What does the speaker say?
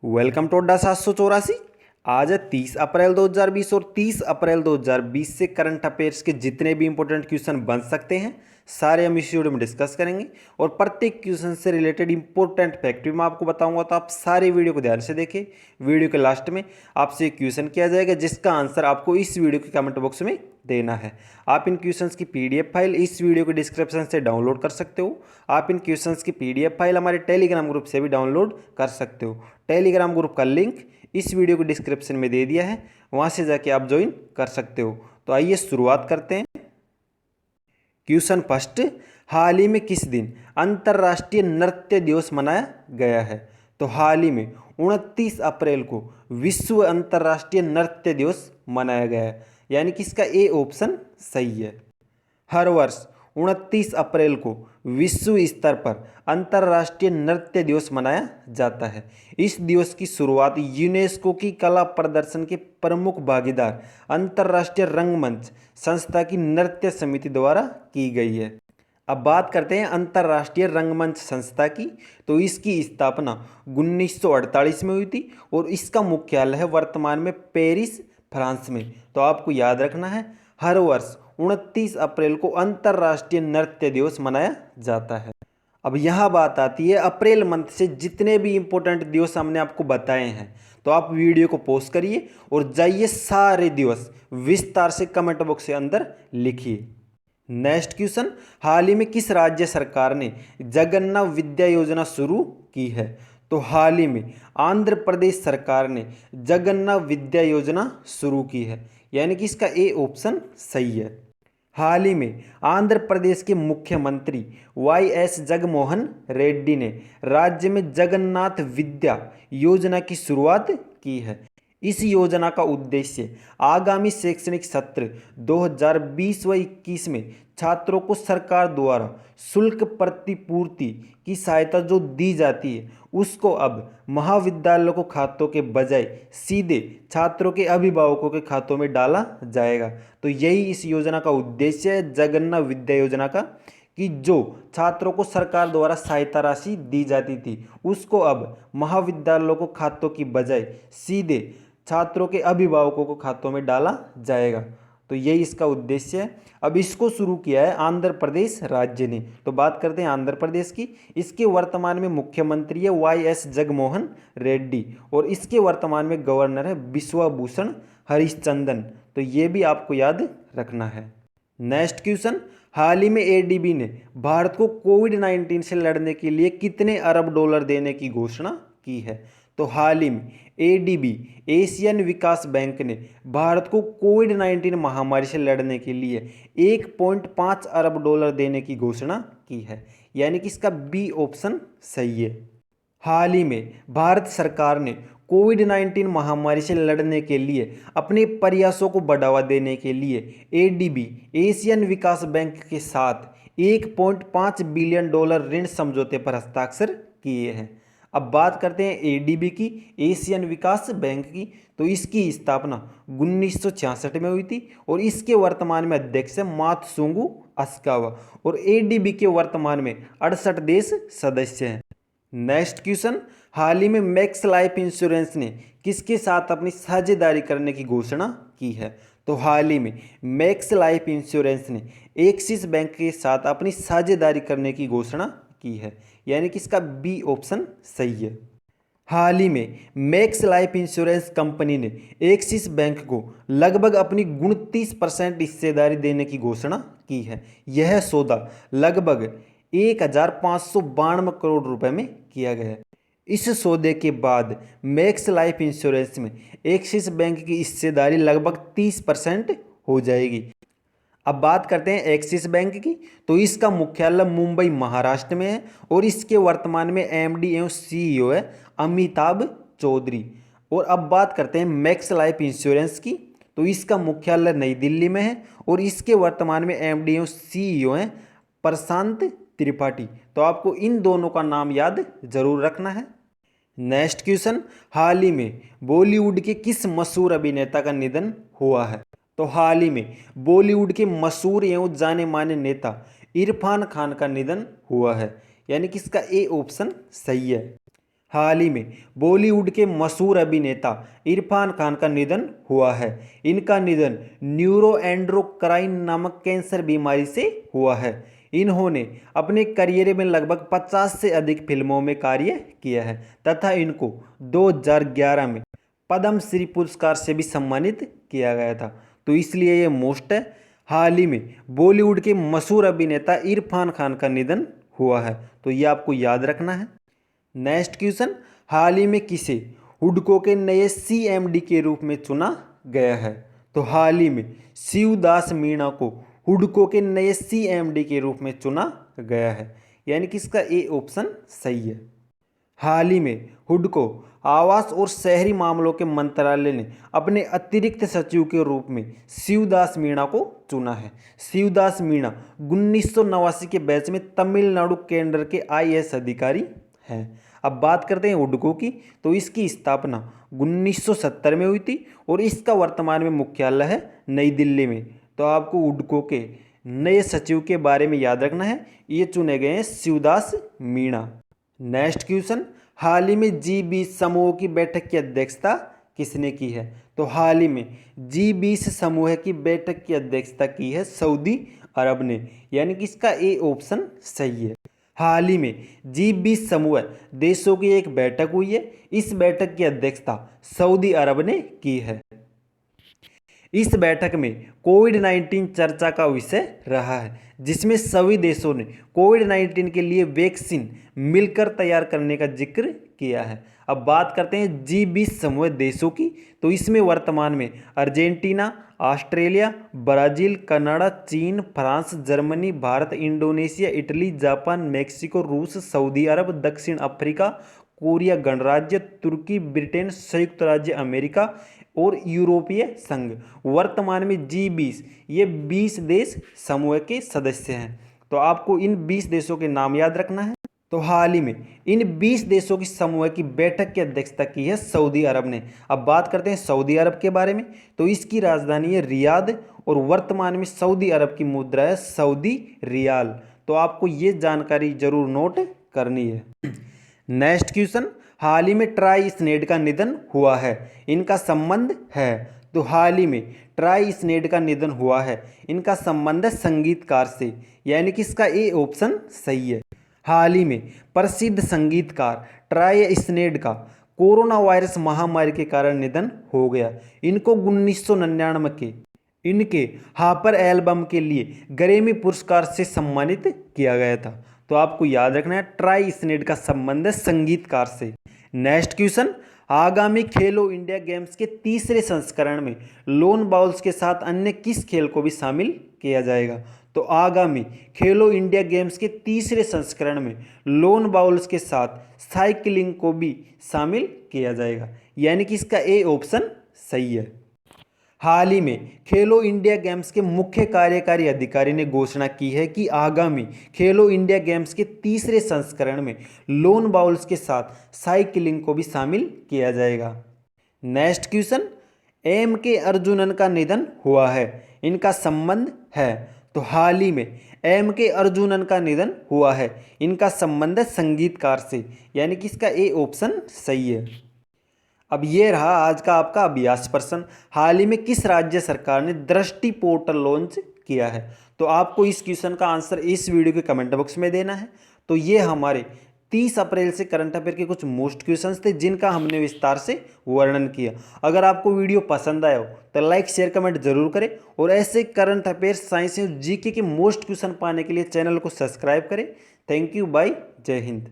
Welcome to अड्डा 784। आज है 30 अप्रैल 2020 और 30 अप्रैल 2020 से करंट अफेयर्स के जितने भी इंपॉर्टेंट क्वेश्चन बन सकते हैं सारे हम इस वीडियो में डिस्कस करेंगे और प्रत्येक क्वेश्चन से रिलेटेड इंपॉर्टेंट फैक्ट भी मैं आपको बताऊंगा। तो आप सारे वीडियो को ध्यान से देखें। वीडियो के लास्ट में आपसे एक क्वेश्चन किया जाएगा जिसका आंसर आपको इस वीडियो के कमेंट बॉक्स में देना है। आप इन क्वेश्चंस की पीडीएफ फाइल इस वीडियो के डिस्क्रिप्शन से डाउनलोड कर सकते हो। आप इन क्वेश्चंस की पीडीएफ फाइल हमारे टेलीग्राम ग्रुप से भी डाउनलोड कर सकते हो। टेलीग्राम ग्रुप का लिंक इस वीडियो के डिस्क्रिप्शन में दे दिया है, वहां से जाके आप ज्वाइन कर सकते हो। तो आइए शुरुआत करते हैं। क्वेश्चन फर्स्ट, हाल ही में किस दिन अंतर्राष्ट्रीय नृत्य दिवस मनाया गया है? तो हाल ही में 29 अप्रैल को विश्व अंतर्राष्ट्रीय नृत्य दिवस मनाया गया है, यानी कि इसका ए ऑप्शन सही है। हर वर्ष 29 अप्रैल को विश्व स्तर पर अंतर्राष्ट्रीय नृत्य दिवस मनाया जाता है। इस दिवस की शुरुआत यूनेस्को की कला प्रदर्शन के प्रमुख भागीदार अंतर्राष्ट्रीय रंगमंच संस्था की नृत्य समिति द्वारा की गई है। अब बात करते हैं अंतर्राष्ट्रीय रंगमंच संस्था की। तो इसकी स्थापना 1948 में हुई थी और इसका मुख्यालय है वर्तमान में पेरिस, फ्रांस में। तो आपको याद रखना है, हर वर्ष 29 अप्रैल को अंतर्राष्ट्रीय नृत्य दिवस मनाया जाता है। अब यहाँ बात आती है अप्रैल मंथ से जितने भी इंपॉर्टेंट दिवस हमने आपको बताए हैं, तो आप वीडियो को पॉज करिए और जाइए सारे दिवस विस्तार से कमेंट बॉक्स के अंदर लिखिए। नेक्स्ट क्वेश्चन, हाल ही में किस राज्य सरकार ने जगन्नाथ विद्या योजना शुरू की है? तो हाल ही में आंध्र प्रदेश सरकार ने जगन्नाथ विद्या योजना शुरू की है, यानी कि इसका ए ऑप्शन सही है। हाल ही में आंध्र प्रदेश के मुख्यमंत्री वाई.एस. जगनमोहन रेड्डी ने राज्य में जगन्नाथ विद्या योजना की शुरुआत की है। इस योजना का उद्देश्य आगामी शैक्षणिक सत्र 2020 व 21 में छात्रों को सरकार द्वारा शुल्क प्रतिपूर्ति की सहायता जो दी जाती है उसको अब महाविद्यालयों को खातों के बजाय सीधे छात्रों के अभिभावकों के खातों में डाला जाएगा। तो यही इस योजना का उद्देश्य है, जगन्नाथ विद्या योजना का, कि जो छात्रों को सरकार द्वारा सहायता राशि दी जाती थी उसको अब महाविद्यालयों को खातों की बजाय सीधे छात्रों के अभिभावकों को खातों में डाला जाएगा। तो यही इसका उद्देश्य है। अब इसको शुरू किया है आंध्र प्रदेश राज्य ने। तो बात करते हैं आंध्र प्रदेश की। इसके वर्तमान में मुख्यमंत्री है वाई.एस. जगनमोहन रेड्डी और इसके वर्तमान में गवर्नर है बिश्वभूषण हरिश्चंद्रन। तो ये भी आपको याद रखना है। नेक्स्ट क्वेश्चन, हाल ही में एडीबी ने भारत को कोविड-19 से लड़ने के लिए कितने अरब डॉलर देने की घोषणा की है? तो हाल ही में एडीबी एशियन विकास बैंक ने भारत को कोविड-19 महामारी से लड़ने के लिए 1.5 अरब डॉलर देने की घोषणा की है, यानी कि इसका बी ऑप्शन सही है। हाल ही में भारत सरकार ने कोविड-19 महामारी से लड़ने के लिए अपने प्रयासों को बढ़ावा देने के लिए एडीबी एशियन विकास बैंक के साथ 1.5 बिलियन डॉलर ऋण समझौते पर हस्ताक्षर किए हैं। अब बात करते हैं एडीबी की, एशियन विकास बैंक की। तो इसकी स्थापना 1966 में हुई थी और इसके वर्तमान में अध्यक्ष है मात्सुंगु अस्कावा और एडीबी के वर्तमान में 68 देश सदस्य हैं। नेक्स्ट क्वेश्चन, हाल ही में मैक्स लाइफ इंश्योरेंस ने किसके साथ अपनी साझेदारी करने की घोषणा की है? तो हाल ही में मैक्स लाइफ इंश्योरेंस ने एक्सिस बैंक के साथ अपनी साझेदारी करने की घोषणा की है, यानी कि इसका बी ऑप्शन सही है। हाल ही में मैक्स लाइफ इंश्योरेंस कंपनी ने एक्सिस बैंक को लगभग अपनी 29% हिस्सेदारी देने की घोषणा की है। यह सौदा लगभग 1592 करोड़ रुपए में किया गया है। इस सौदे के बाद मैक्स लाइफ इंश्योरेंस में एक्सिस बैंक की हिस्सेदारी लगभग 30% हो जाएगी। अब बात करते हैं एक्सिस बैंक की। तो इसका मुख्यालय मुंबई महाराष्ट्र में है और इसके वर्तमान में एमडी एवं सीईओ है अमिताभ चौधरी। और अब बात करते हैं मैक्स लाइफ इंश्योरेंस की। तो इसका मुख्यालय नई दिल्ली में है और इसके वर्तमान में एमडी एवं सीईओ हैं प्रशांत त्रिपाठी। तो आपको इन दोनों का नाम याद जरूर रखना है। नेक्स्ट क्वेश्चन, हाल ही में बॉलीवुड के किस मशहूर अभिनेता का निधन हुआ है? तो हाल ही में बॉलीवुड के मशहूर एवं जाने माने नेता इरफान खान का निधन हुआ है, यानी कि इसका ए ऑप्शन सही है। हाल ही में बॉलीवुड के मशहूर अभिनेता इरफान खान का निधन हुआ है। इनका निधन न्यूरोएंडोक्राइन नामक कैंसर बीमारी से हुआ है। इन्होंने अपने करियर में लगभग 50 से अधिक फिल्मों में कार्य किया है तथा इनको 2011 में पद्म श्री पुरस्कार से भी सम्मानित किया गया था, तो इसलिए ये मोस्ट है। हाल ही में बॉलीवुड के मशहूर अभिनेता इरफान खान का निधन हुआ है, तो ये आपको याद रखना है। नेक्स्ट क्वेश्चन, हाल ही में किसे हुडको के नए CMD के रूप में चुना गया है? तो हाल ही में शिवदास मीणा को हुडको के नए CMD के रूप में चुना गया है, यानी कि इसका ए ऑप्शन सही है। हाल ही में हुडको आवास और शहरी मामलों के मंत्रालय ने अपने अतिरिक्त सचिव के रूप में शिवदास मीणा को चुना है। शिवदास मीणा 1989 के बैच में तमिलनाडु केंद्र के IAS अधिकारी हैं। अब बात करते हैं हुडको की, तो इसकी स्थापना 1970 में हुई थी और इसका वर्तमान में मुख्यालय है नई दिल्ली में। तो आपको हुडको के नए सचिव के बारे में याद रखना है, ये चुने गए हैं शिवदास मीणा। नेक्स्ट क्वेश्चन, हाल ही में G20 समूह की बैठक की अध्यक्षता किसने की है? तो हाल ही में G20 समूह की बैठक की अध्यक्षता की है सऊदी अरब ने, यानी कि इसका ए ऑप्शन सही है। हाल ही में G20 समूह देशों की एक बैठक हुई है। इस बैठक की अध्यक्षता सऊदी अरब ने की है। इस बैठक में कोविड-19 चर्चा का विषय रहा है, जिसमें सभी देशों ने कोविड-19 के लिए वैक्सीन मिलकर तैयार करने का जिक्र किया है। अब बात करते हैं G20 समूह देशों की, तो इसमें वर्तमान में अर्जेंटीना, ऑस्ट्रेलिया, ब्राज़ील, कनाडा, चीन, France, Germany, Bharat, Indonesia, Italy, Japan, Mexico, रूस, सऊदी अरब, दक्षिण अफ्रीका, कोरिया गणराज्य, तुर्की, ब्रिटेन, संयुक्त राज्य अमेरिका और यूरोपीय संघ वर्तमान में G20 ये 20 देश समूह के सदस्य हैं। तो आपको इन 20 देशों के नाम याद रखना है। तो हाल ही में इन 20 देशों की समूह की बैठक की अध्यक्षता की है सऊदी अरब ने। अब बात करते हैं सऊदी अरब के बारे में, तो इसकी राजधानी है रियाद और वर्तमान में सऊदी अरब की मुद्रा है सऊदी रियाल। तो आपको ये जानकारी जरूर नोट करनी है। नेक्स्ट क्वेश्चन, हाल ही में ट्राई स्नेड का निधन हुआ है, इनका संबंध है? तो हाल ही में ट्राई स्नेड का निधन हुआ है, इनका संबंध है संगीतकार से, यानी कि इसका ए ऑप्शन सही है। हाल ही में प्रसिद्ध संगीतकार ट्राई स्नेड का कोरोना वायरस महामारी के कारण निधन हो गया। इनको 1999 के इनके हापर एल्बम के लिए ग्रैमी पुरस्कार से सम्मानित किया गया था। तो आपको याद रखना है, ट्राई स्नेड का संबंध है संगीतकार से। नेक्स्ट क्वेश्चन, आगामी खेलो इंडिया गेम्स के तीसरे संस्करण में लोन बाउल्स के साथ अन्य किस खेल को भी शामिल किया जाएगा? तो आगामी खेलो इंडिया गेम्स के तीसरे संस्करण में लोन बाउल्स के साथ साइकिलिंग को भी शामिल किया जाएगा, यानी कि इसका ए ऑप्शन सही है। हाल ही में खेलो इंडिया गेम्स के मुख्य कार्यकारी अधिकारी ने घोषणा की है कि आगामी खेलो इंडिया गेम्स के तीसरे संस्करण में लोन बाउल्स के साथ साइकिलिंग को भी शामिल किया जाएगा। Next question, M.K. अर्जुनन का निधन हुआ है, इनका संबंध है? तो हाल ही में M.K. अर्जुनन का निधन हुआ है, इनका संबंध है संगीतकार से, यानी कि इसका ए ऑप्शन सही है। अब ये रहा आज का आपका अभ्यास प्रश्न, हाल ही में किस राज्य सरकार ने दृष्टि पोर्टल लॉन्च किया है? तो आपको इस क्वेश्चन का आंसर इस वीडियो के कमेंट बॉक्स में देना है। तो ये हमारे 30 अप्रैल से करंट अफेयर के कुछ मोस्ट क्वेश्चंस थे, जिनका हमने विस्तार से वर्णन किया। अगर आपको वीडियो पसंद आया हो तो लाइक शेयर कमेंट जरूर करें और ऐसे करंट अफेयर, साइंस और जीके के मोस्ट क्वेश्चन पाने के लिए चैनल को सब्सक्राइब करें। थैंक यू, बाय, जय हिंद।